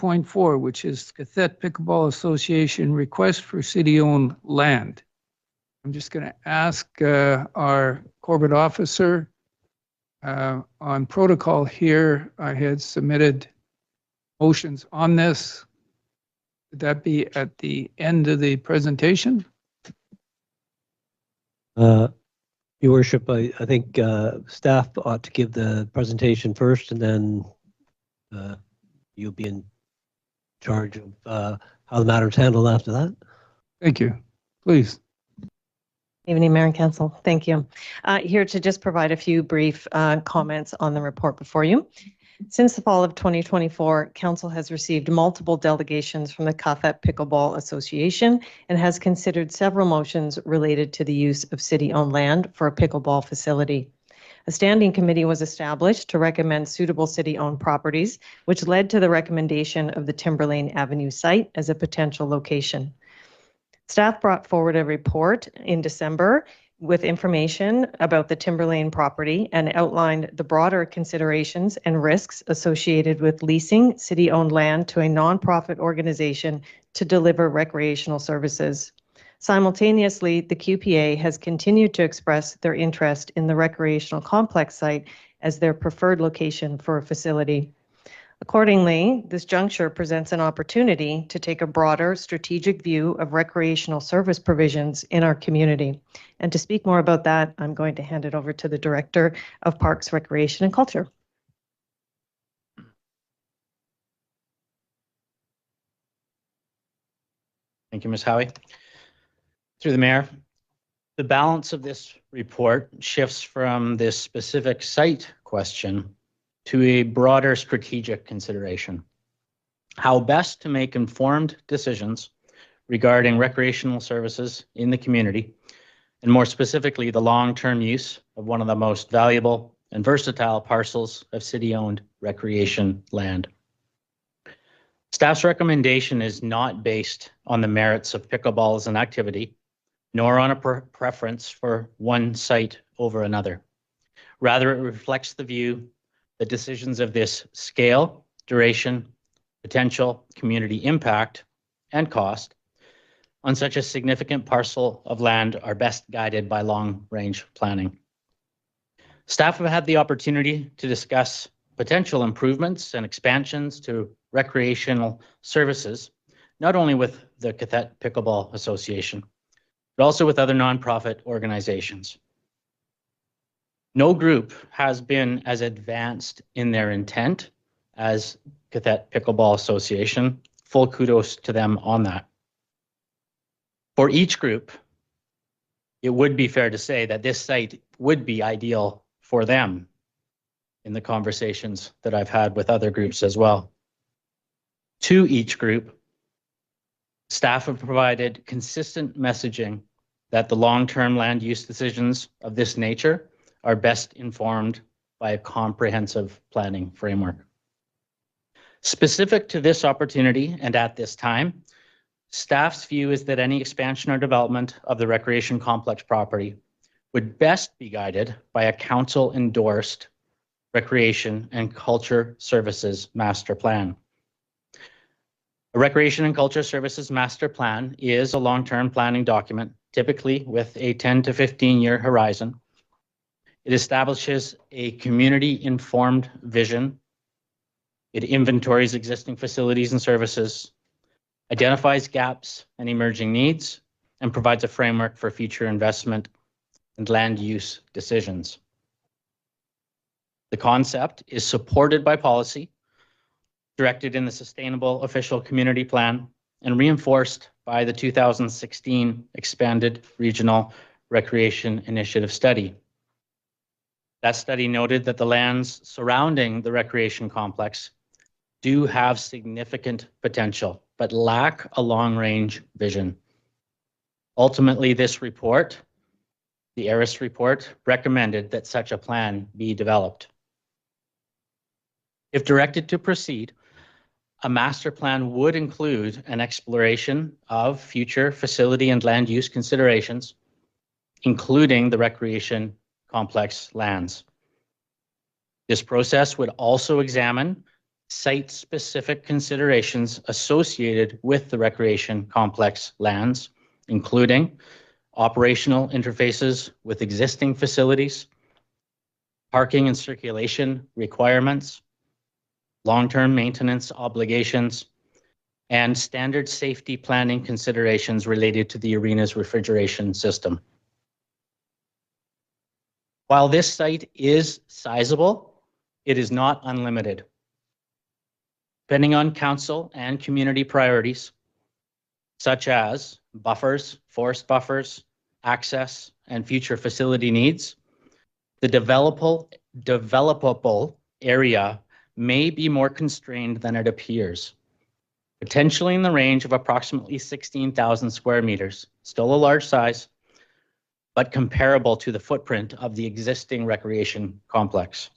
2.4, which is Cathet Pickleball Association request for city-owned land. I'm just going to ask our corporate officer on protocol here. I had submitted motions on this. Would that be at the end of the presentation? Your Worship, I think staff ought to give the presentation first, and then you'll be in charge of how the matter is handled after that. Thank you. Please. Evening, Mayor and Council. Thank you. Here to just provide a few brief comments on the report before you. Since the fall of 2024, Council has received multiple delegations from the Cathet Pickleball Association and has considered several motions related to the use of city-owned land for a pickleball facility. A standing committee was established to recommend suitable city-owned properties, which led to the recommendation of the Timberlane Avenue site as a potential location. Staff brought forward a report in December with information about the Timberlane property and outlined the broader considerations and risks associated with leasing city-owned land to a nonprofit organization to deliver recreational services. Simultaneously, the qPA has continued to express their interest in the recreational complex site as their preferred location for a facility. Accordingly, this juncture presents an opportunity to take a broader strategic view of recreational service provisions in our community. And to speak more about that, I'm going to hand it over to the Director of Parks, Recreation and Culture. Thank you, Ms. Howie. Through the Mayor, the balance of this report shifts from this specific site question to a broader strategic consideration. How best to make informed decisions regarding recreational services in the community, and more specifically, the long-term use of one of the most valuable and versatile parcels of city-owned recreation land. Staff's recommendation is not based on the merits of pickleball as an activity, nor on a preference for one site over another. Rather, it reflects the view that decisions of this scale, duration, potential community impact, and cost on such a significant parcel of land are best guided by long-range planning. Staff have had the opportunity to discuss potential improvements and expansions to recreational services, not only with the Cathet Pickleball Association, but also with other nonprofit organizations. No group has been as advanced in their intent as Cathet Pickleball Association. Full kudos to them on that. For each group, it would be fair to say that this site would be ideal for them in the conversations that I've had with other groups as well. To each group, staff have provided consistent messaging that the long-term land use decisions of this nature are best informed by a comprehensive planning framework. Specific to this opportunity and at this time, staff's view is that any expansion or development of the recreation complex property would best be guided by a council-endorsed recreation and culture services master plan. A recreation and culture services master plan is a long-term planning document, typically with a 10 to 15-year horizon. It establishes a community-informed vision. It inventories existing facilities and services, identifies gaps and emerging needs, and provides a framework for future investment and land use decisions. The concept is supported by policy, directed in the Sustainable Official Community Plan, and reinforced by the 2016 Expanded Regional Recreation Initiative study. That study noted that the lands surrounding the recreation complex do have significant potential, but lack a long-range vision. Ultimately, this report, the ERIS report, recommended that such a plan be developed. If directed to proceed, a master plan would include an exploration of future facility and land use considerations, including the recreation complex lands. This process would also examine site-specific considerations associated with the recreation complex lands, including operational interfaces with existing facilities, parking and circulation requirements, long-term maintenance obligations, and standard safety planning considerations related to the arena's refrigeration system. While this site is sizable, it is not unlimited. Depending on council and community priorities, such as buffers, forest buffers, access, and future facility needs, the developable area may be more constrained than it appears, potentially in the range of approximately 16,000 square meters, still a large size, but comparable to the footprint of the existing recreation complex.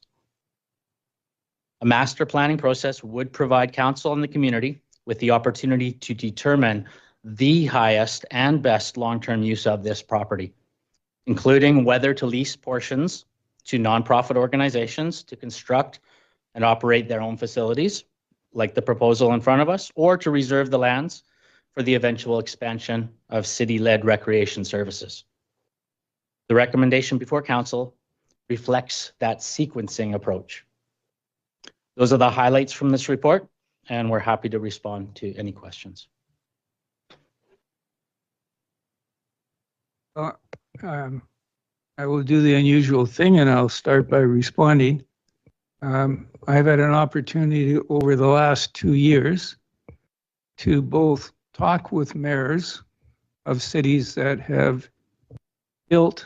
A master planning process would provide council and the community with the opportunity to determine the highest and best long-term use of this property, including whether to lease portions to nonprofit organizations to construct and operate their own facilities, like the proposal in front of us, or to reserve the lands for the eventual expansion of city-led recreation services. The recommendation before council reflects that sequencing approach. Those are the highlights from this report, and we're happy to respond to any questions. I will do the unusual thing and I'll start by responding. I've had an opportunity over the last 2 years to both talk with mayors of cities that have built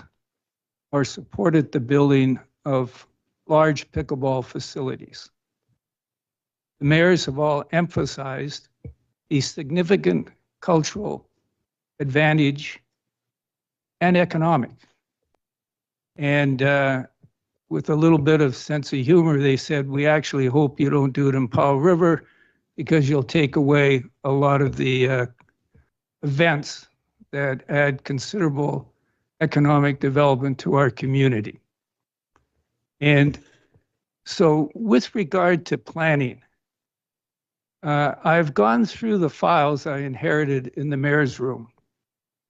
or supported the building of large pickleball facilities. The mayors have all emphasized the significant cultural advantage and economic. And with a little bit of sense of humor, they said, we actually hope you don't do it in Powell River because you'll take away a lot of the events that add considerable economic development to our community. And so with regard to planning, I've gone through the files I inherited in the mayor's room,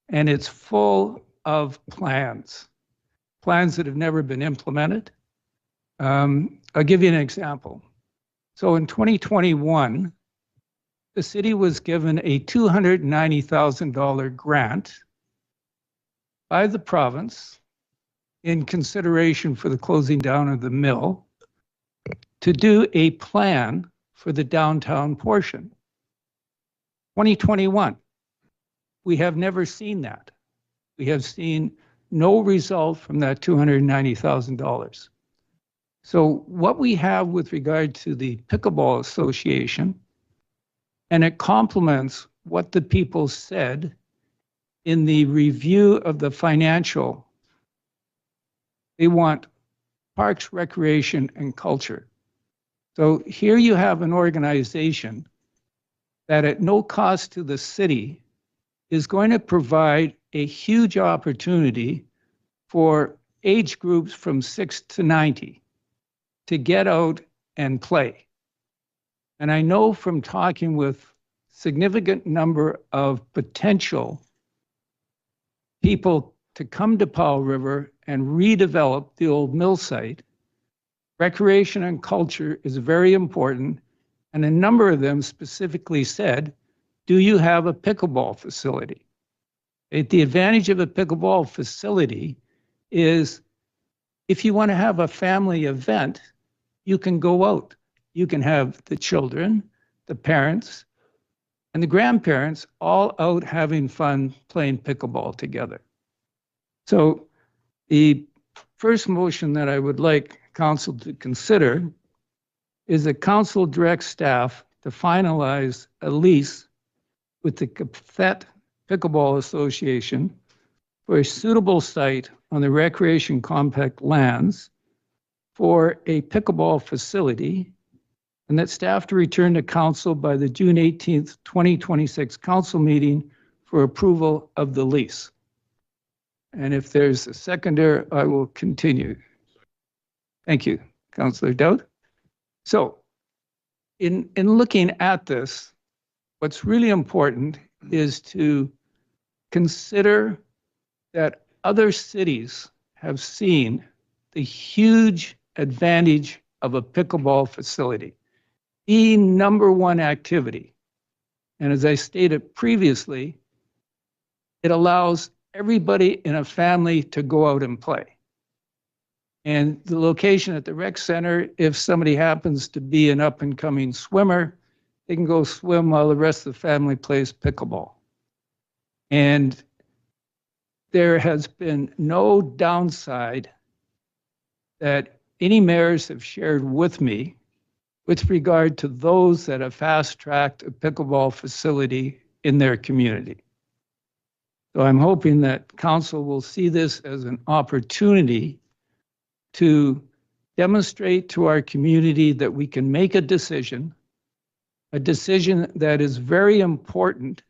and it's full of plans that have never been implemented. I'll give you an example. So in 2021, the city was given a $290,000 grant by the province in consideration for the closing down of the mill to do a plan for the downtown portion. 2021, we have never seen that. We have seen no result from that $290,000. So what we have with regard to the Pickleball Association, and it complements what the people said in the review of the financial, they want parks, recreation, and culture. So here you have an organization that at no cost to the city is going to provide a huge opportunity for age groups from 6 to 90 to get out and play. And I know from talking with significant number of potential people to come to Powell River and redevelop the old mill site, recreation and culture is very important. And a number of them specifically said, do you have a pickleball facility? The advantage of a pickleball facility is if you want to have a family event, you can go out. You can have the children, the parents, and the grandparents all out having fun playing pickleball together. So the first motion that I would like council to consider is that council directs staff to finalize a lease with the Cathett Pickleball Association for a suitable site on the recreation compact lands for a pickleball facility, and that staff to return to council by the June 18th, 2026 council meeting for approval of the lease. And if there's a seconder, I will continue. Thank you, Councillor Dowd. So in looking at this, what's really important is to consider that other cities have seen the huge advantage of a pickleball facility, the number one activity. And as I stated previously, it allows everybody in a family to go out and play. And the location at the rec center, if somebody happens to be an up and coming swimmer, they can go swim while the rest of the family plays pickleball. And there has been no downside that any mayors have shared with me with regard to those that have fast-tracked a pickleball facility in their community. So I'm hoping that council will see this as an opportunity to demonstrate to our community that we can make a decision that is very important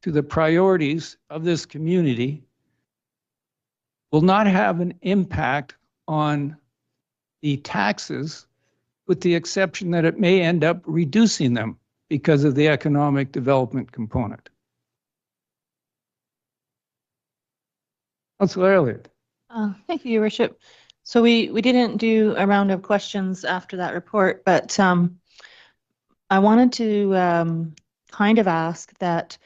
to the priorities of this community, will not have an impact on the taxes, with the exception that it may end up reducing them because of the economic development component. Councilor Elliott. Thank you, Your Worship. So we didn't do a round of questions after that report, but I wanted to kind of ask that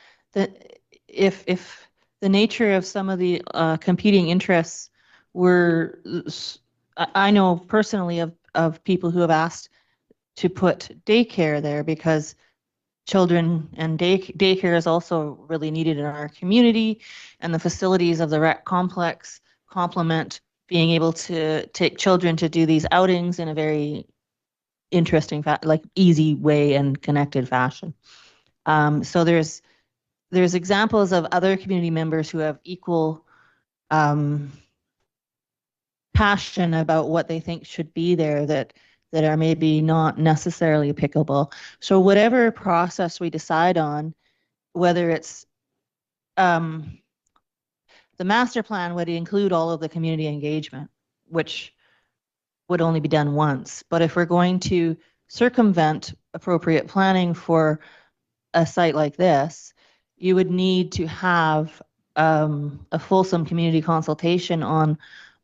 if the nature of some of the competing interests were, I know personally of people who have asked to put daycare there because children and daycare is also really needed in our community, and the facilities of the rec complex complement being able to take children to do these outings in a very interesting, like easy way and connected fashion. So there's examples of other community members who have equal passion about what they think should be there that are maybe not necessarily applicable. So whatever process we decide on, whether it's the master plan would include all of the community engagement, which would only be done once. But if we're going to circumvent appropriate planning for a site like this, you would need to have a fulsome community consultation on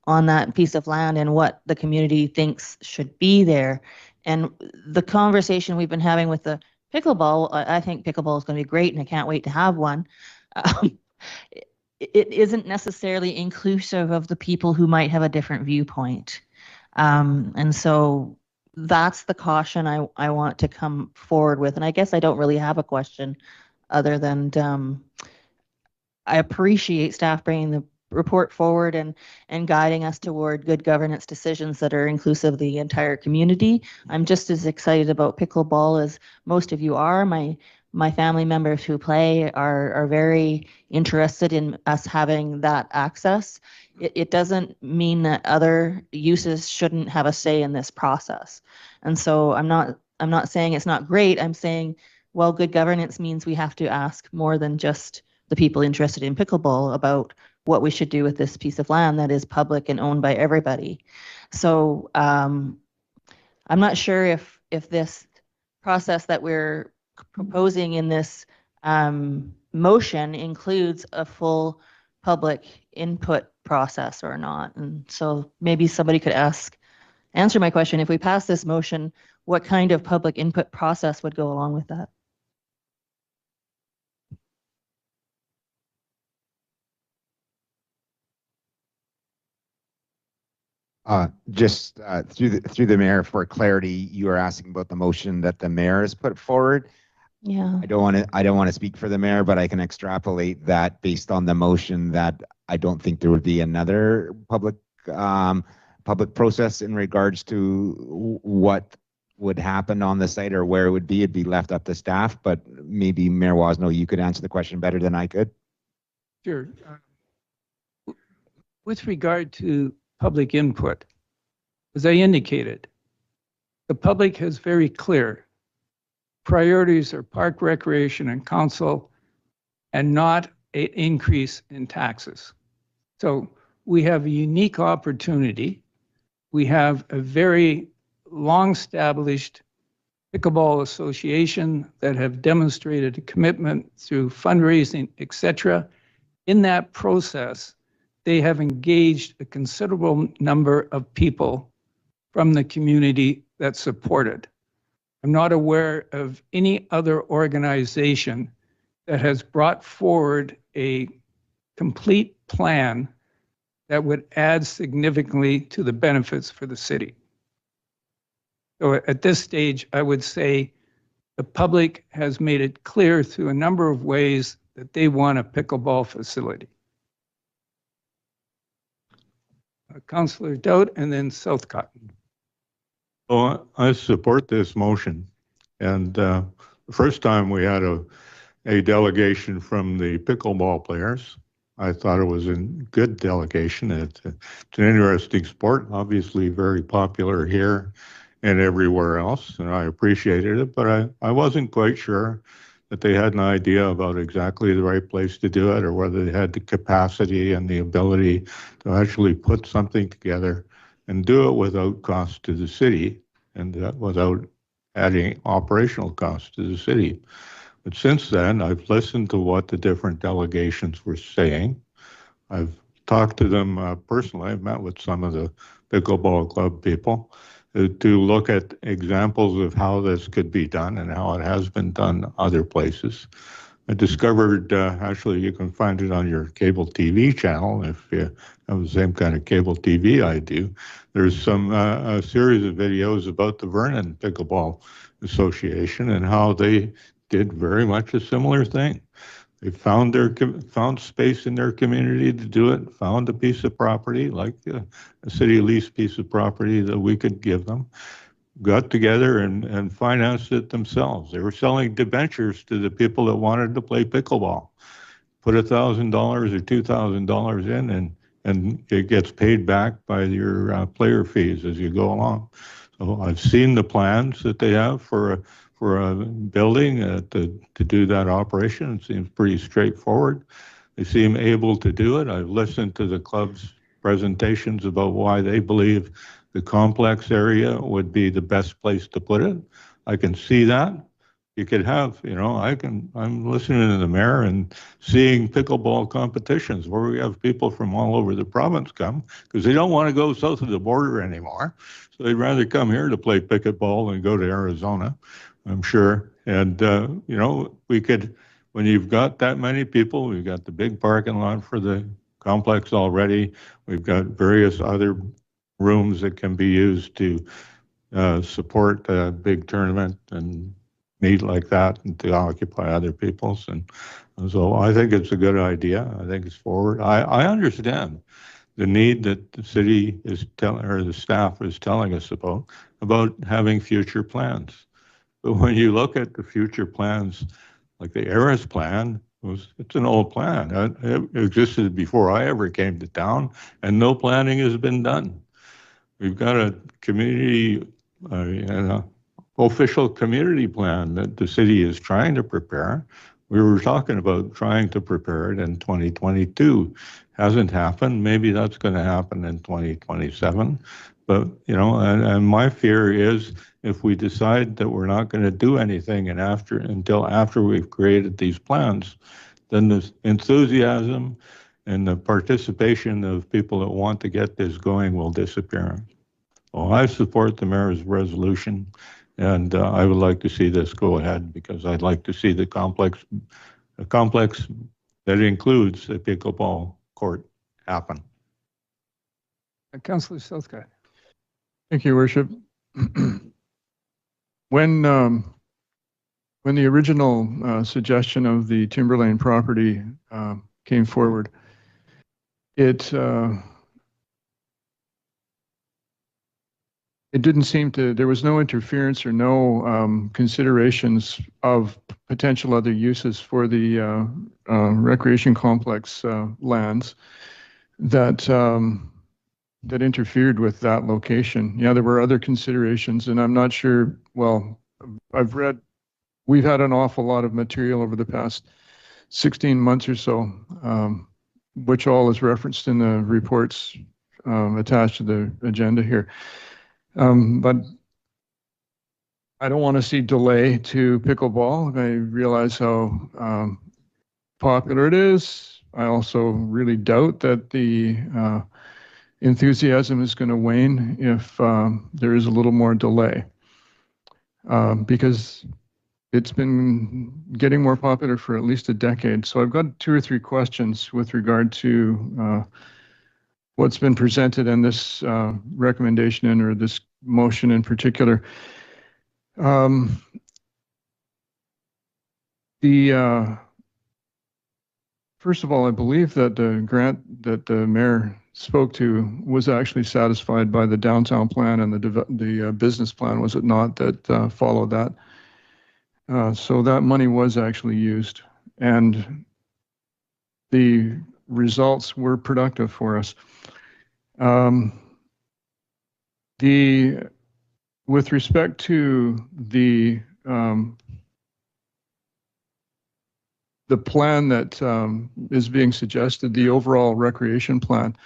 that piece of land and what the community thinks should be there. And the conversation we've been having with the pickleball, I think pickleball is going to be great and I can't wait to have one. It isn't necessarily inclusive of the people who might have a different viewpoint. And so that's the caution I want to come forward with. And I guess I don't really have a question other than I appreciate staff bringing the report forward and guiding us toward good governance decisions that are inclusive of the entire community. I'm just as excited about pickleball as most of you are. My family members who play are very interested in us having that access. It doesn't mean that other uses shouldn't have a say in this process. And so I'm not saying it's not great. I'm saying, well, good governance means we have to ask more than just the people interested in pickleball about what we should do with this piece of land that is public and owned by everybody. So I'm not sure if this process that we're proposing in this motion includes a full public input process or not. And so maybe somebody could answer my question. If we pass this motion, what kind of public input process would go along with that? Just through the mayor, for clarity, you are asking about the motion that the mayor has put forward. Yeah. I don't want to speak for the mayor, but I can extrapolate that based on the motion that I don't think there would be another public process in regards to what would happen on the site or where it would be. It'd be left up to staff, but maybe Mayor Wasno, you could answer the question better than I could. Sure. With regard to public input, as I indicated, the public has very clear priorities are park recreation and council and not an increase in taxes. So we have a unique opportunity. We have a very long established Pickleball Association that have demonstrated a commitment through fundraising, etc. In that process, they have engaged a considerable number of people from the community that supported. I'm not aware of any other organization that has brought forward a complete plan that would add significantly to the benefits for the city. So at this stage, I would say the public has made it clear through a number of ways that they want a pickleball facility. Councillor Dowd and then Southcott. Well, I support this motion. And the first time we had a delegation from the pickleball players, I thought it was a good delegation. It's an interesting sport, obviously very popular here and everywhere else, and I appreciated it, but I wasn't quite sure that they had an idea about exactly the right place to do it or whether they had the capacity and the ability to actually put something together and do it without cost to the city and without adding operational costs to the city. But since then, I've listened to what the different delegations were saying. I've talked to them personally. I've met with some of the pickleball club people to look at examples of how this could be done and how it has been done other places. I discovered, actually, you can find it on your cable TV channel if you have the same kind of cable TV I do. There's a series of videos about the Vernon Pickleball Association and how they did very much a similar thing. They found space in their community to do it, found a piece of property, like a city lease piece of property that we could give them, got together and financed it themselves. They were selling debentures to the people that wanted to play pickleball. Put $1,000 or $2,000 in and it gets paid back by your player fees as you go along. So I've seen the plans that they have for a building to do that operation. It seems pretty straightforward. They seem able to do it. I've listened to the club's presentations about why they believe the complex area would be the best place to put it. I can see that. You could have, I'm listening to the mayor and seeing pickleball competitions where we have people from all over the province come because they don't want to go south of the border anymore. So they'd rather come here to play pickleball than go to Arizona, I'm sure. And, we could, when you've got that many people, we've got the big parking lot for the complex already. We've got various other rooms that can be used to support a big tournament and meet like that and to occupy other people's. And so I think it's a good idea. I think it's forward. I understand the need that the city is telling, or the staff is telling us about having future plans. But when you look at the future plans, like the Aris plan, it's an old plan. It existed before I ever came to town, and no planning has been done. We've got a community, official community plan that the city is trying to prepare. We were talking about trying to prepare it in 2022. Hasn't happened. Maybe that's going to happen in 2027. But, and my fear is if we decide that we're not going to do anything until after we've created these plans, then the enthusiasm and the participation of people that want to get this going will disappear. Well, I support the mayor's resolution, and I would like to see this go ahead because I'd like to see the complex that includes a pickleball court happen. Councillor Southcott. Thank you, Worship. When the original suggestion of the Timberlane property came forward, it didn't seem to, there was no interference or no considerations of potential other uses for the recreation complex lands that interfered with that location. Yeah, there were other considerations, and I'm not sure, well, we've had an awful lot of material over the past 16 months or so, which all is referenced in the reports attached to the agenda here. But I don't want to see delay to pickleball. I realize how popular it is. I also really doubt that the enthusiasm is going to wane if there is a little more delay, because it's been getting more popular for at least a decade. So I've got 2 or 3 questions with regard to what's been presented in this recommendation or this motion in particular. First of all, I believe that the grant that the mayor spoke to was actually satisfied by the downtown plan and the business plan, was it not, that followed that? So that money was actually used, and the results were productive for us. With respect to the plan that is being suggested, the overall recreation plan,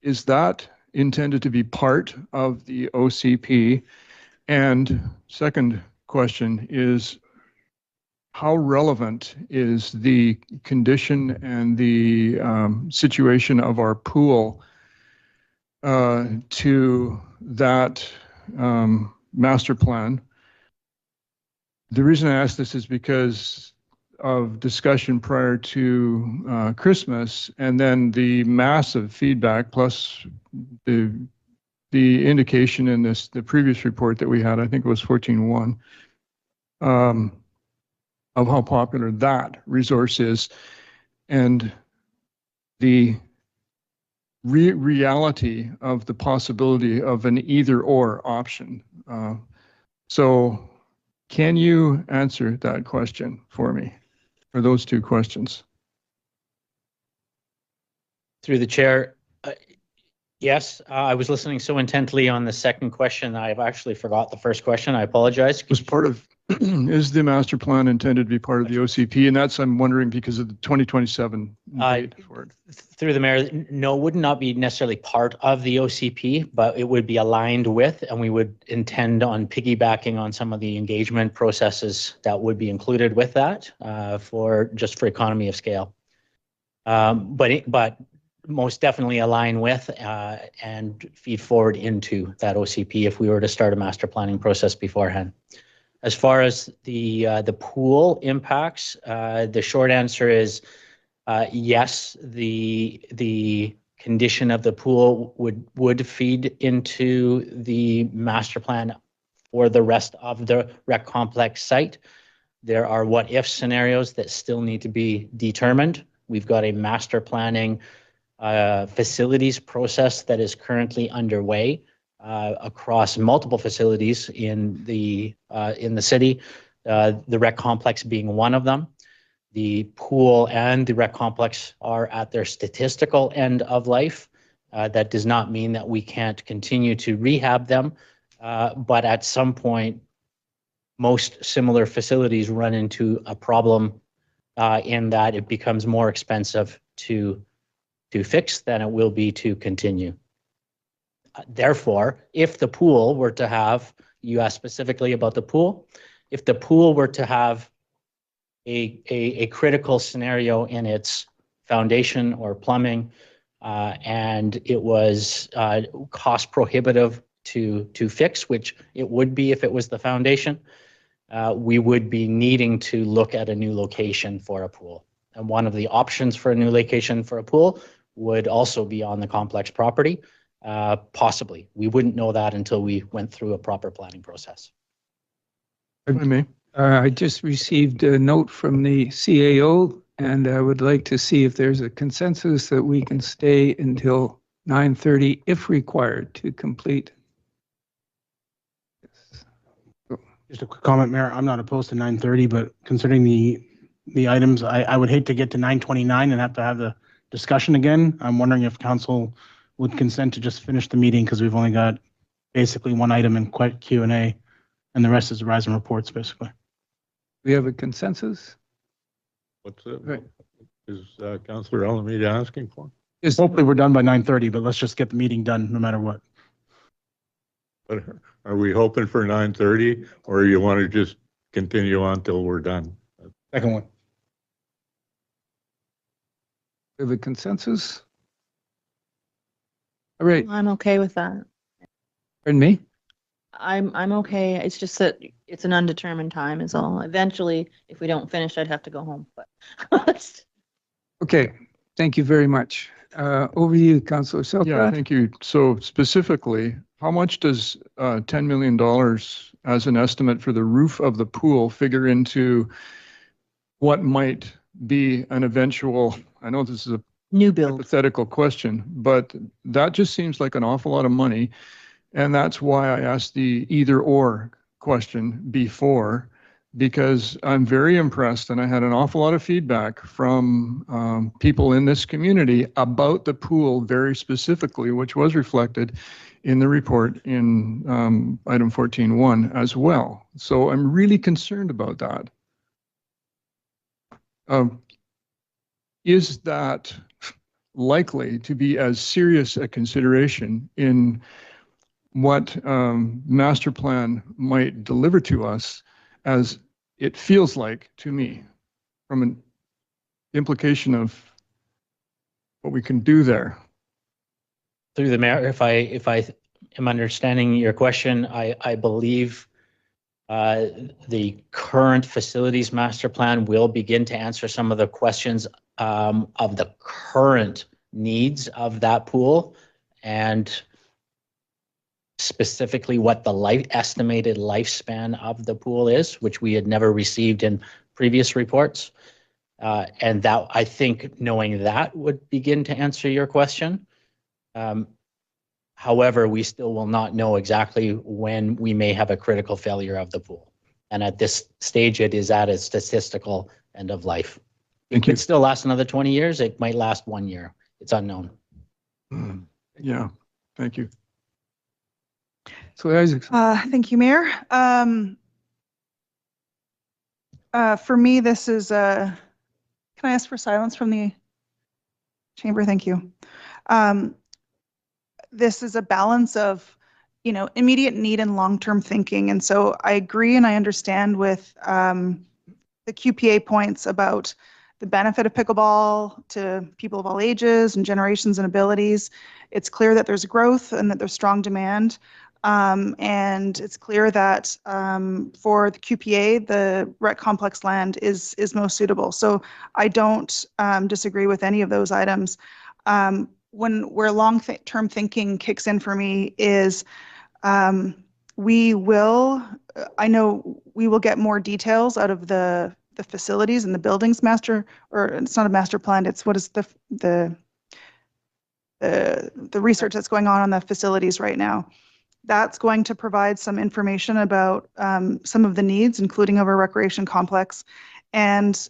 is that intended to be part of the OCP? And second question is, how relevant is the condition and the situation of our pool to that master plan? The reason I ask this is because of discussion prior to Christmas, and then the massive feedback, plus the indication in the previous report that we had, I think it was 14.1, of how popular that resource is, and the reality of the possibility of an either-or option. So can you answer that question for me, or those 2 questions? Through the chair, yes, I was listening so intently on the second question, I've actually forgot the first question. I apologize. Was part of, is the master plan intended to be part of the OCP? And that's, I'm wondering, because of the 2027 date for it. Through the mayor, no, would not be necessarily part of the OCP, but it would be aligned with, and we would intend on piggybacking on some of the engagement processes that would be included with that for economy of scale. But most definitely align with and feed forward into that OCP if we were to start a master planning process beforehand. As far as the pool impacts, the short answer is yes. The condition of the pool would feed into the master plan for the rest of the rec complex site. There are what if scenarios that still need to be determined. We've got a master planning facilities process that is currently underway across multiple facilities in the city, the rec complex being one of them. The pool and the rec complex are at their statistical end of life. That does not mean that we can't continue to rehab them, but at some point, most similar facilities run into a problem in that it becomes more expensive to fix than it will be to continue. Therefore, if the pool were to have, you asked specifically about the pool, if the pool were to have a critical scenario in its foundation or plumbing, and it was cost prohibitive to fix, which it would be if it was the foundation, we would be needing to look at a new location for a pool. And one of the options for a new location for a pool would also be on the complex property, possibly. We wouldn't know that until we went through a proper planning process. If I may. I just received a note from the CAO, and I would like to see if there's a consensus that we can stay until 9:30 if required to complete. Just a quick comment, Mayor. I'm not opposed to 9:30, but considering the items, I would hate to get to 9:29 and have to have the discussion again. I'm wondering if council would consent to just finish the meeting, because we've only got basically one item in Q&A, and the rest is rise and reports, basically. We have a consensus? What's it? Right. Is Councillor Alameda asking for? Just Hopefully we're done by 9:30, but let's just get the meeting done no matter what. But are we hoping for 9:30 or you want to just continue on till we're done? Second one. We have a consensus? All right, I'm okay with that. pardon me? I'm okay. It's just that it's an undetermined time is all. Eventually, if we don't finish, I'd have to go home, but. Okay, thank you very much. Over to you, Councillor Yeah, Selcraft. thank you. So specifically, how much does $10 million as an estimate for the roof of the pool figure into what might be an eventual, I know this is a New build. hypothetical question, but that just seems like an awful lot of money. And that's why I asked the either or question before, because I'm very impressed and I had an awful lot of feedback from people in this community about the pool very specifically, which was reflected in the report in item 14.1 as well. So I'm really concerned about that. Is that likely to be as serious a consideration in what master plan might deliver to us as it feels like to me from an implication of what we can do there? Through the mayor, if I am understanding your question, I believe the current facilities master plan will begin to answer some of the questions of the current needs of that pool, and specifically what the estimated lifespan of the pool is, which we had never received in previous reports. And that, I think, knowing that would begin to answer your question. However, we still will not know exactly when we may have a critical failure of the pool. And at this stage, it is at a statistical end of life. It Thank you. could still last another 20 years. It might last 1 year. It's unknown. Yeah, thank you. So Isaac, Thank you, Mayor. For me, this is can I ask for silence from the chamber? Thank you. This is a balance of, immediate need and long-term thinking. And so I agree and I understand with the qPA points about the benefit of pickleball to people of all ages and generations and abilities. It's clear that there's growth and that there's strong demand. And it's clear that for the qPA, the rec complex land is most suitable. So I don't disagree with any of those items. Where long-term thinking kicks in for me is I know we will get more details out of the facilities and the buildings master, or it's not a master plan, it's what is the research that's going on the facilities right now. That's going to provide some information about some of the needs, including of our recreation complex, and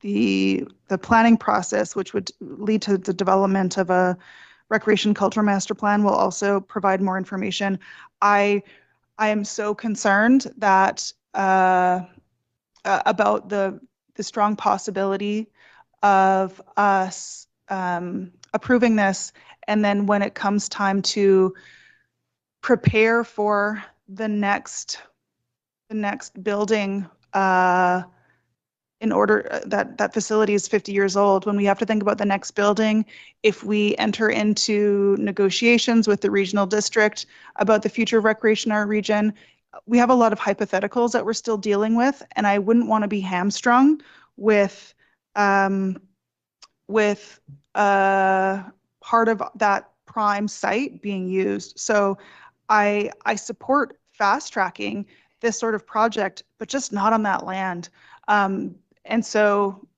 the planning process, which would lead to the development of a recreation culture master plan, will also provide more information. I am so concerned that about the strong possibility of us approving this, and then when it comes time to prepare for the next building, in order that facility is 50 years old, when we have to think about the next building, if we enter into negotiations with the regional district about the future of recreation in our region, we have a lot of hypotheticals that we're still dealing with, and I wouldn't want to be hamstrung with part of that prime site being used. So I support fast tracking this sort of project, but just not on that land. And so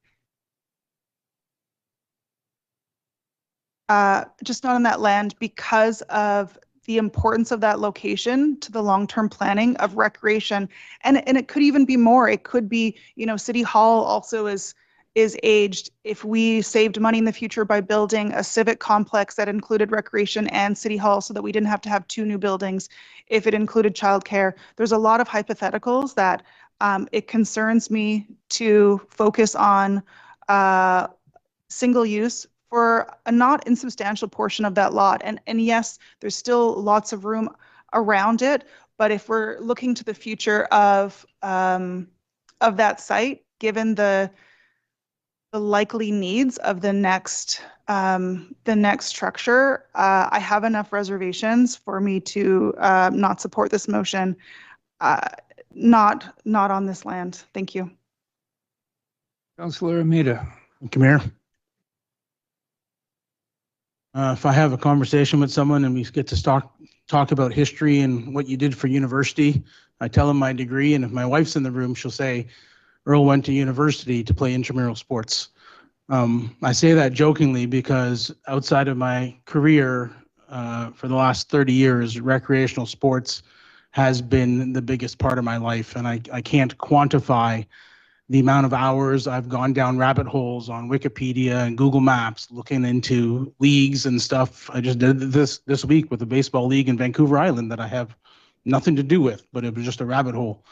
just not on that land because of the importance of that location to the long-term planning of recreation. And it could even be more. It could be, City Hall also is aged. If we saved money in the future by building a civic complex that included recreation and City Hall so that we didn't have to have 2 new buildings, if it included childcare, there's a lot of hypotheticals that it concerns me to focus on single use for a not insubstantial portion of that lot. And yes, there's still lots of room around it. But if we're looking to the future of that site, given the likely needs of the next structure, I have enough reservations for me to not support this motion. Not on this land. Thank you. Councillor Amita. Thank you, Mayor. If I have a conversation with someone and we get to talk about history and what you did for university, I tell them my degree, and if my wife's in the room, she'll say, Earl went to university to play intramural sports. I say that jokingly because outside of my career for the last 30 years, recreational sports has been the biggest part of my life, and I can't quantify the amount of hours I've gone down rabbit holes on Wikipedia and Google Maps looking into leagues and stuff. I just did this week with a baseball league in Vancouver Island that I have nothing to do with, but it was just a rabbit hole.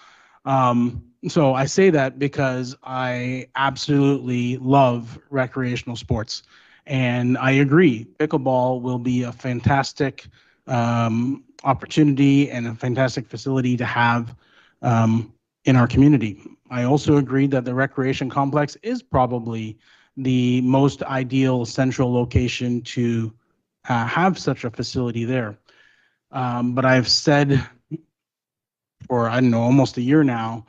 So I say that because I absolutely love recreational sports. And I agree, pickleball will be a fantastic opportunity and a fantastic facility to have in our community. I also agree that the recreation complex is probably the most ideal central location to have such a facility there. But I've said for, I don't know, almost a year now,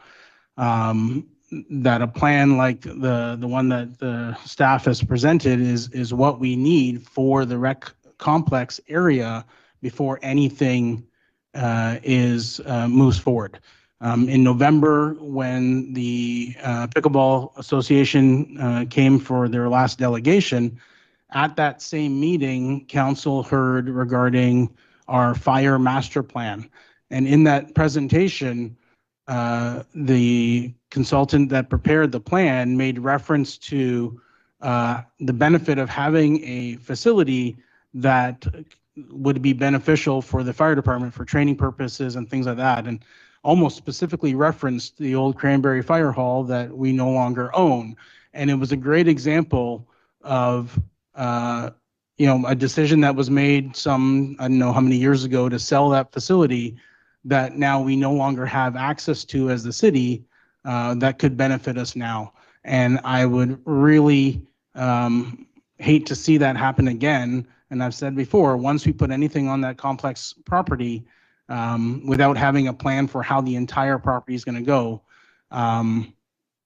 that a plan like the one that the staff has presented is what we need for the rec complex area before anything moves forward. In November, when the Pickleball Association came for their last delegation, at that same meeting, council heard regarding our fire master plan. And in that presentation, the consultant that prepared the plan made reference to the benefit of having a facility that would be beneficial for the fire department for training purposes and things like that, and almost specifically referenced the old Cranberry Fire Hall that we no longer own. And it was a great example of a decision that was made some, I don't know how many years ago, to sell that facility that now we no longer have access to as the city that could benefit us now. And I would really hate to see that happen again. And I've said before, once we put anything on that complex property without having a plan for how the entire property is going to go,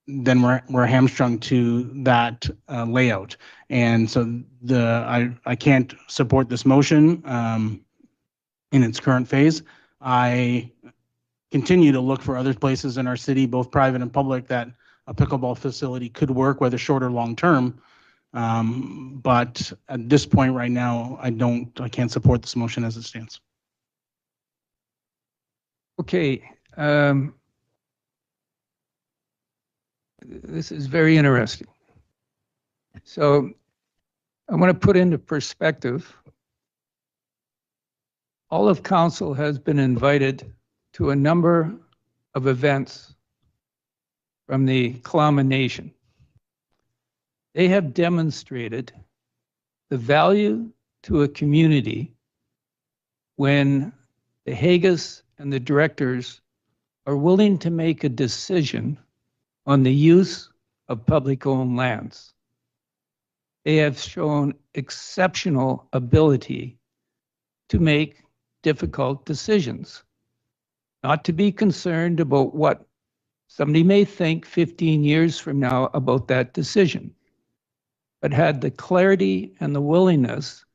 then we're hamstrung to that layout. And so I can't support this motion in its current phase. I continue to look for other places in our city, both private and public, that a pickleball facility could work, whether short or long term. But at this point right now, I can't support this motion as it stands. Okay. This is very interesting. So I want to put into perspective, all of council has been invited to a number of events from the Klama Nation. They have demonstrated the value to a community when the Haggis and the directors are willing to make a decision on the use of public-owned lands. They have shown exceptional ability to make difficult decisions, not to be concerned about what somebody may think 15 years from now about that decision, but had the clarity and the willingness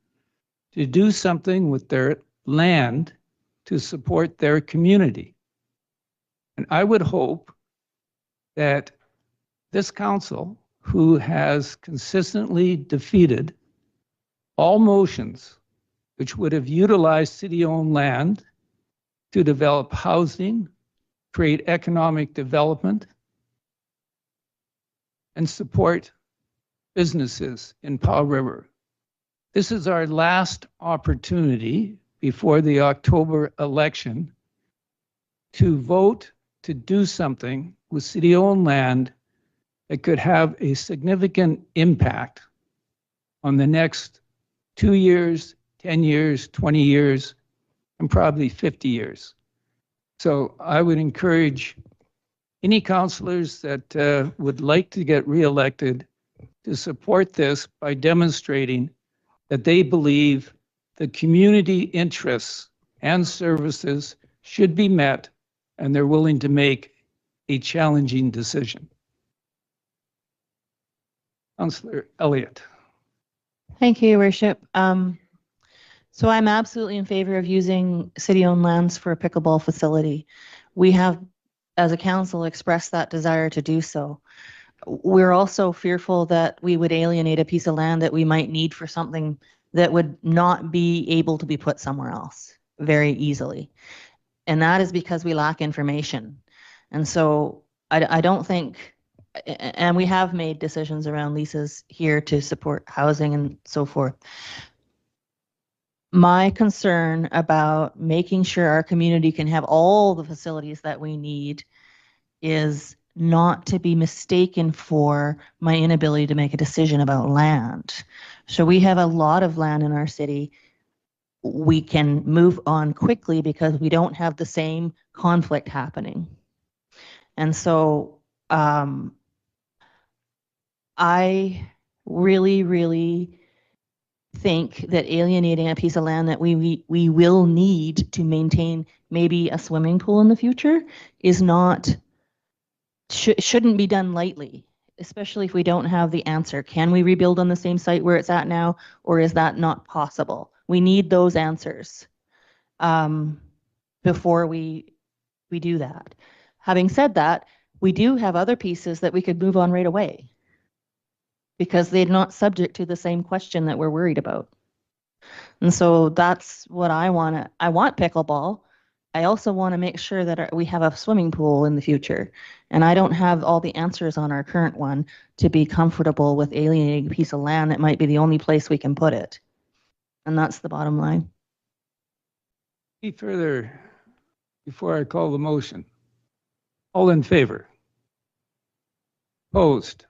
to do something with their land to support their community. And I would hope that this council, who has consistently defeated all motions which would have utilized city-owned land to develop housing, create economic development, and support businesses in Powell River. This is our last opportunity before the October election to vote to do something with city-owned land that could have a significant impact on the next 2 years, 10 years, 20 years. and probably 50 years. So I would encourage any councillors that would like to get reelected to support this by demonstrating that they believe the community interests and services should be met, and they're willing to make a challenging decision. Councillor Elliott. Thank you, Your Worship. So I'm absolutely in favor of using city-owned lands for a pickleball facility. We have, as a council, expressed that desire to do so. We're also fearful that we would alienate a piece of land that we might need for something that would not be able to be put somewhere else very easily. And that is because we lack information. And so I don't think, and we have made decisions around leases here to support housing and so forth. My concern about making sure our community can have all the facilities that we need is not to be mistaken for my inability to make a decision about land. So we have a lot of land in our city. We can move on quickly because we don't have the same conflict happening. And so I really think that alienating a piece of land that we will need to maintain maybe a swimming pool in the future is not, shouldn't be done lightly, especially if we don't have the answer. Can we rebuild on the same site where it's at now, or is that not possible? We need those answers before we do that. Having said that, we do have other pieces that we could move on right away, because they're not subject to the same question that we're worried about. And so that's what I want. I want pickleball. I also want to make sure that we have a swimming pool in the future. And I don't have all the answers on our current one to be comfortable with alienating a piece of land that might be the only place we can put it. And that's the bottom line. Any further before I call the motion? All in favor? Opposed?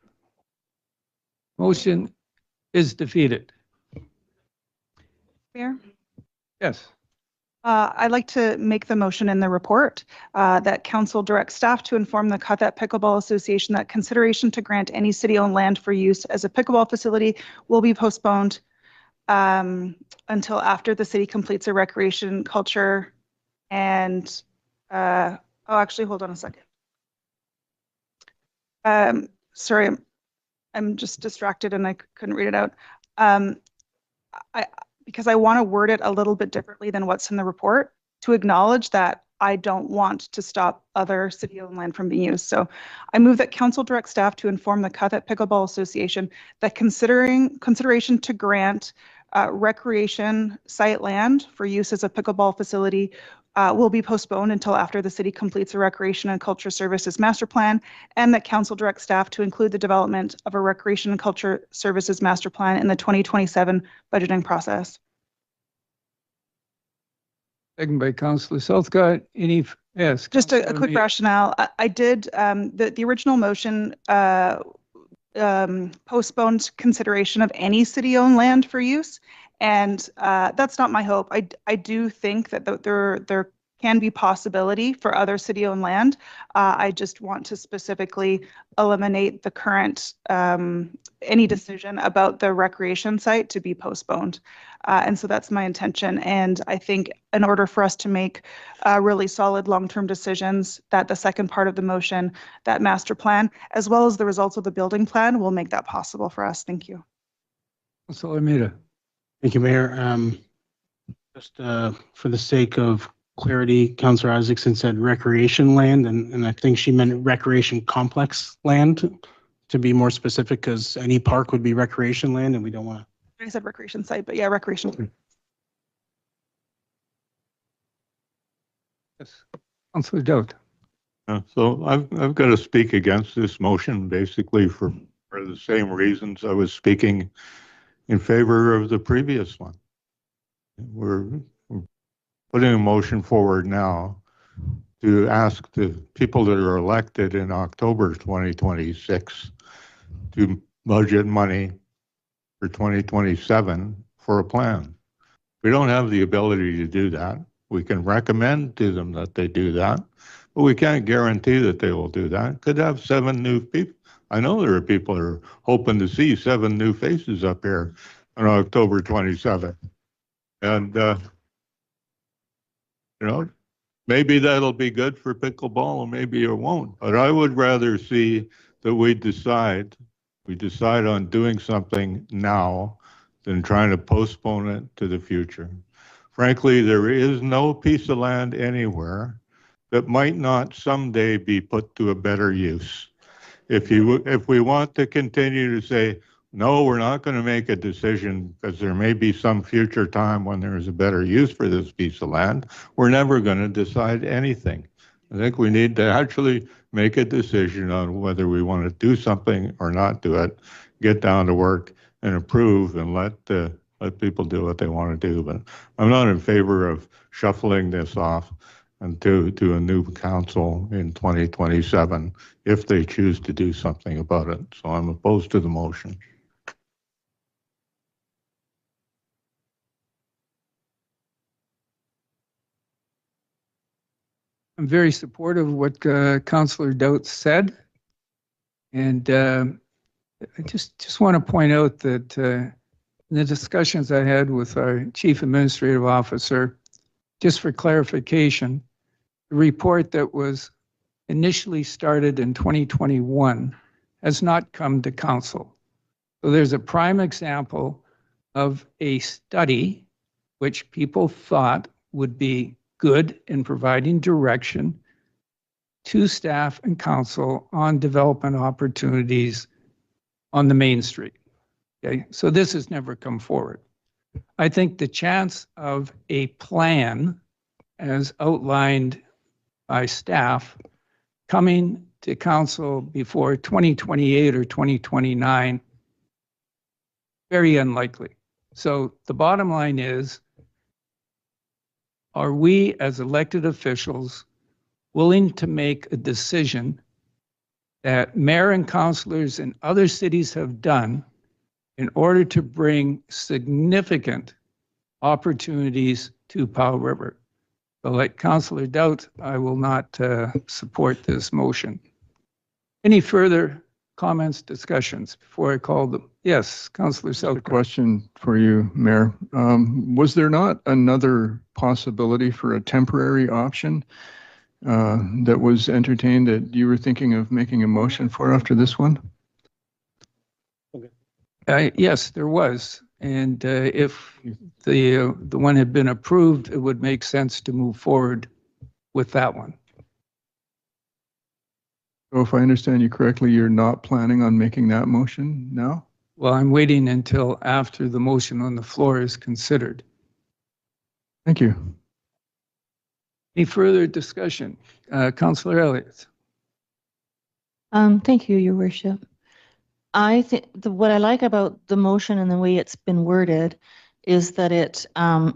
Motion is defeated. Mayor? Yes. I'd like to make the motion in the report that council directs staff to inform the Cuthbert Pickleball Association that consideration to grant any city-owned land for use as a pickleball facility will be postponed until after the city completes a recreation, culture, and oh, actually, hold on a second. Sorry, I'm just distracted and I couldn't read it out. Because I want to word it a little bit differently than what's in the report to acknowledge that I don't want to stop other city-owned land from being used. So I move that council direct staff to inform the Cuthbert Pickleball Association that consideration to grant recreation site land for use as a pickleball facility will be postponed until after the city completes a recreation and culture services master plan, and that council direct staff to include the development of a recreation and culture services master plan in the 2027 budgeting process. Second by Councillor Southcott. Any, yes. Just a Councillor quick Mayor. rationale. I did, the original motion postponed consideration of any city-owned land for use. And that's not my hope. I do think that there can be possibility for other city-owned land. I just want to specifically eliminate the current, any decision about the recreation site to be postponed. And so that's my intention. And I think in order for us to make really solid long-term decisions, that the second part of the motion, that master plan, as well as the results of the building plan, will make that possible for us. Thank you. Councillor Armida. Thank you, Mayor. Just for the sake of clarity, Councillor Isaacson said recreation land, and I think she meant recreation complex land, to be more specific, because any park would be recreation land, and we don't want to. I said recreation site, but yeah, recreation. Yes. Councillor Dowd. So I've got to speak against this motion basically for the same reasons I was speaking in favor of the previous one. We're putting a motion forward now to ask the people that are elected in October 2026 to budget money for 2027 for a plan. We don't have the ability to do that. We can recommend to them that they do that, but we can't guarantee that they will do that. Could have 7 new people. I know there are people who are hoping to see 7 new faces up here on October 27th. And, maybe that'll be good for pickleball, or maybe it won't. But I would rather see that we decide on doing something now than trying to postpone it to the future. Frankly, there is no piece of land anywhere that might not someday be put to a better use. If we want to continue to say, no, we're not going to make a decision because there may be some future time when there is a better use for this piece of land, we're never going to decide anything. I think we need to actually make a decision on whether we want to do something or not do it, get down to work and approve and let people do what they want to do. But I'm not in favor of shuffling this off and to a new council in 2027 if they choose to do something about it. So I'm opposed to the motion. I'm very supportive of what Councillor Doudt said. And I just want to point out that in the discussions I had with our Chief Administrative Officer, just for clarification, the report that was initially started in 2021 has not come to council. So there's a prime example of a study which people thought would be good in providing direction to staff and council on development opportunities on the main street. Okay, so this has never come forward. I think the chance of a plan as outlined by staff coming to council before 2028 or 2029, very unlikely. So the bottom line is, are we as elected officials willing to make a decision that mayor and councillors in other cities have done in order to bring significant opportunities to Powell River? So like Councillor Doudt, I will not support this motion. Any further comments, discussions before I call them? Yes, Councillor A Southcroft. question for you, Mayor. Was there not another possibility for a temporary option that was entertained that you were thinking of making a motion for after this one? Yes, there was. And if the one had been approved, it would make sense to move forward with that one. So if I understand you correctly, you're not planning on making that motion now? Well, I'm waiting until after the motion on the floor is considered. Thank you. Any further discussion? Councillor Elliott. Thank you, Your Worship. I think what I like about the motion and the way it's been worded is that it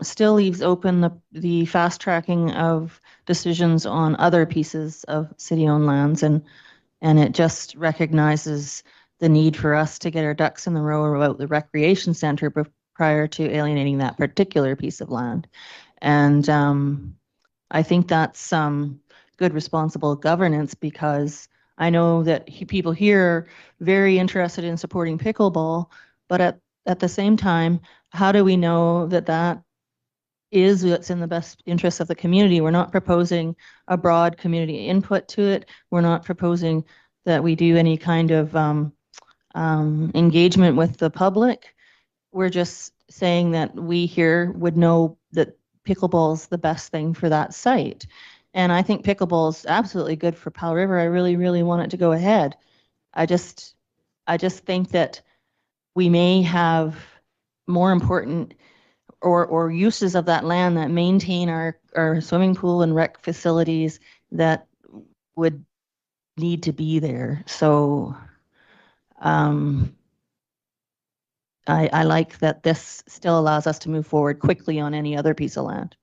still leaves open the fast tracking of decisions on other pieces of city-owned lands, and it just recognizes the need for us to get our ducks in the row about the recreation center prior to alienating that particular piece of land. And I think that's good responsible governance, because I know that people here are very interested in supporting pickleball, but at the same time, how do we know that that is what's in the best interest of the community? We're not proposing a broad community input to it. We're not proposing that we do any kind of engagement with the public. We're just saying that we here would know that pickleball is the best thing for that site. And I think pickleball is absolutely good for Powell River. I really, really want it to go ahead. I just think that we may have more important or uses of that land that maintain our swimming pool and rec facilities that would need to be there. So I like that this still allows us to move forward quickly on any other piece of land.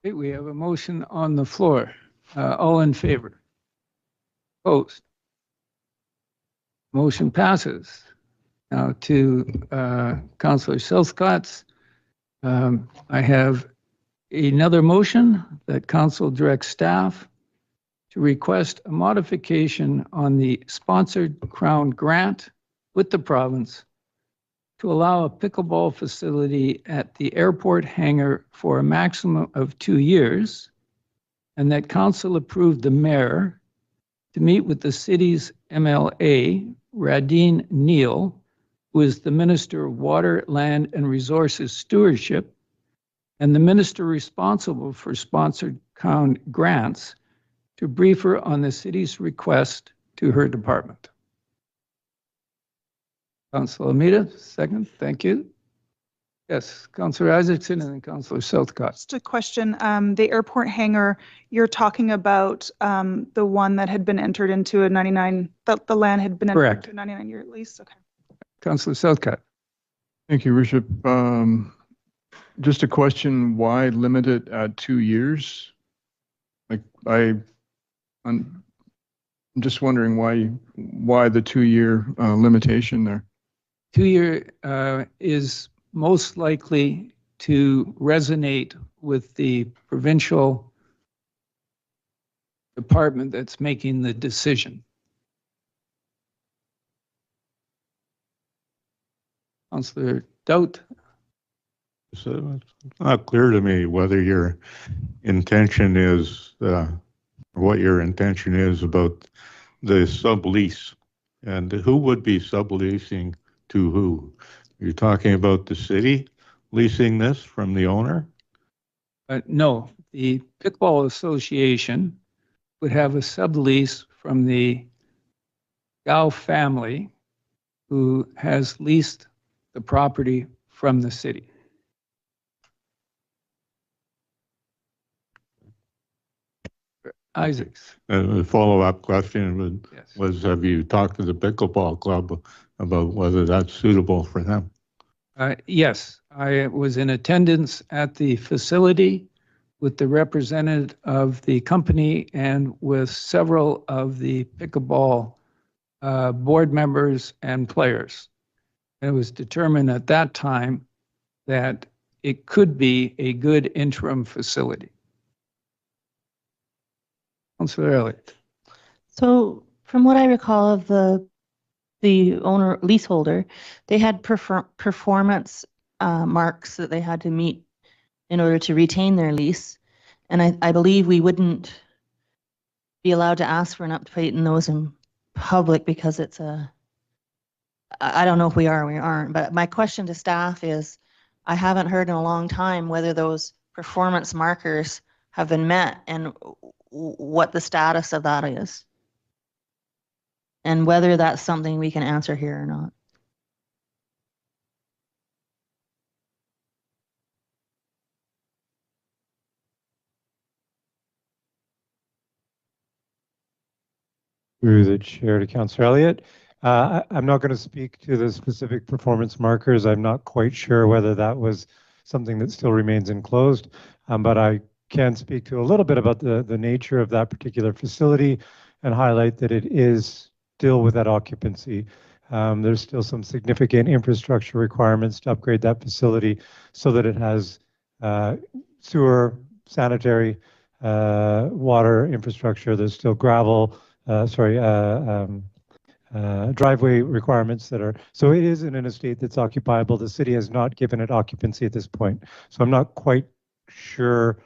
Okay, we have a motion on the floor. All in favor? Opposed? Motion passes. Now to Councillor Silscott's. I have another motion that council directs staff to request a modification on the sponsored Crown grant with the province to allow a pickleball facility at the airport hangar for a maximum of 2 years, and that council approved the mayor to meet with the city's MLA, Radine Neal, who is the Minister of Water, Land and Resources Stewardship, and the minister responsible for sponsored Crown grants, to brief her on the city's request to her department. Councilor Amita, second. Thank you. Yes, Councilor Isaacson and then Councilor Southcott. Just a question, the airport hangar, you're talking about the one that had been entered into a 99, the land had been entered Correct. into a 99-year lease? Okay. Councilor Southcott. Thank you, Worship. Just a question, why limit it at 2 years? Like, I'm just wondering why the 2-year limitation there? 2-year is most likely to resonate with the provincial department that's making the decision. Councilor Doubt. So it's not clear to me whether your intention is, what your intention is about the sublease and who would be subleasing to who. You're talking about the city leasing this from the owner? No, the Pickleball Association would have a sublease from the Gao family who has leased the property from the city. Isaacs. A follow-up question Yes. was, have you talked to the pickleball club about whether that's suitable for them? Yes, I was in attendance at the facility with the representative of the company and with several of the pickleball board members and players. And it was determined at that time that it could be a good interim facility. Councilor Elliott. So from what I recall of the owner leaseholder, they had performance marks that they had to meet in order to retain their lease. And I believe we wouldn't be allowed to ask for an update in those in public because it's I don't know if we are or we aren't, but my question to staff is, I haven't heard in a long time whether those performance markers have been met and what the status of that is. And whether that's something we can answer here or not. Through the chair to Councillor Elliott. I'm not going to speak to the specific performance markers. I'm not quite sure whether that was something that still remains enclosed, but I can speak to a little bit about the nature of that particular facility and highlight that it is still with that occupancy. There's still some significant infrastructure requirements to upgrade that facility so that it has sewer, sanitary, water infrastructure. There's still driveway requirements that are, so it is in a state that's occupiable. The city has not given it occupancy at this point. So I'm not quite sure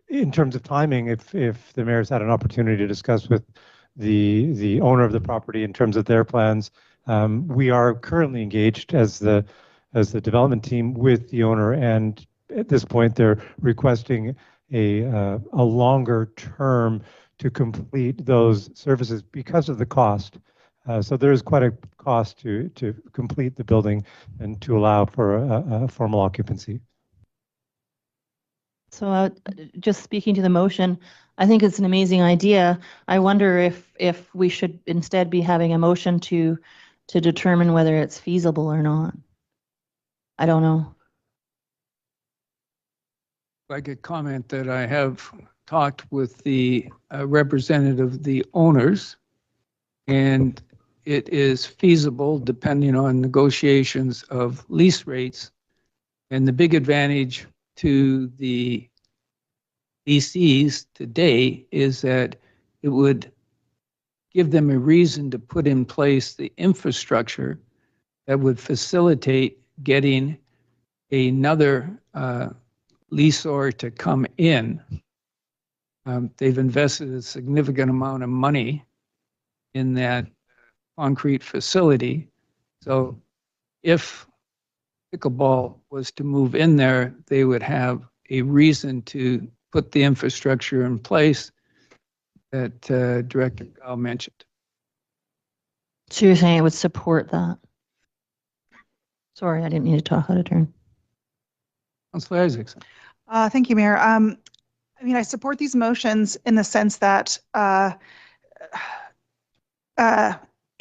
in terms of timing if the mayor's had an opportunity to discuss with the owner of the property in terms of their plans. We are currently engaged as the development team with the owner, and at this point they're requesting a longer term to complete those services because of the cost. So there is quite a cost to complete the building and to allow for a formal occupancy. So just speaking to the motion, I think it's an amazing idea. I wonder if we should instead be having a motion to determine whether it's feasible or not. I don't know. I could comment that I have talked with the representative of the owners, and it is feasible depending on negotiations of lease rates. And the big advantage to the DCs today is that it would give them a reason to put in place the infrastructure that would facilitate getting another leaseor to come in. They've invested a significant amount of money in that concrete facility. So if pickleball was to move in there, they would have a reason to put the infrastructure in place that Director Gao mentioned. So you're saying it would support that? Sorry, I didn't mean to talk out of turn. Councillor Isaacson. Thank you, Mayor. I mean, I support these motions in the sense that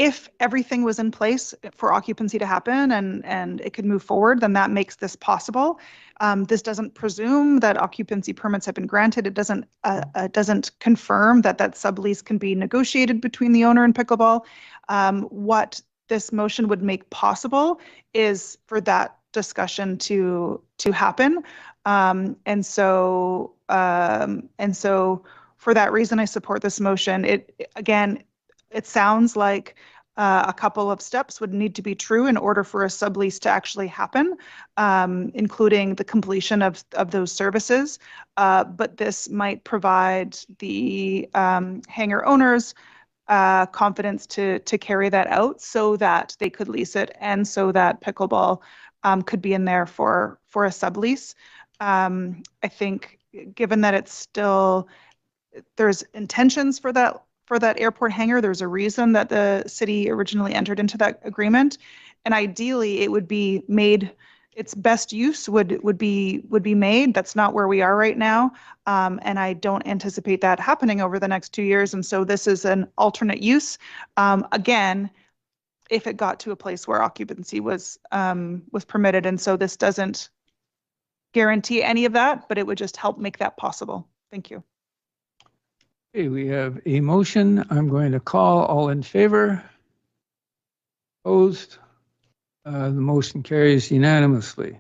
if everything was in place for occupancy to happen and it could move forward, then that makes this possible. This doesn't presume that occupancy permits have been granted. It doesn't confirm that that sublease can be negotiated between the owner and pickleball. What this motion would make possible is for that discussion to happen. And so for that reason, I support this motion. It sounds like a couple of steps would need to be true in order for a sublease to actually happen, including the completion of those services. But this might provide the hangar owners confidence to carry that out so that they could lease it and so that pickleball could be in there for a sublease. I think given that it's still, there's intentions for that airport hangar, there's a reason that the city originally entered into that agreement. And ideally it would be made, its best use would be made. That's not where we are right now. And I don't anticipate that happening over the next 2 years. And so this is an alternate use. Again, if it got to a place where occupancy was permitted. And so this doesn't guarantee any of that, but it would just help make that possible. Thank you. Okay, we have a motion. I'm going to call all in favor. Opposed? The motion carries unanimously.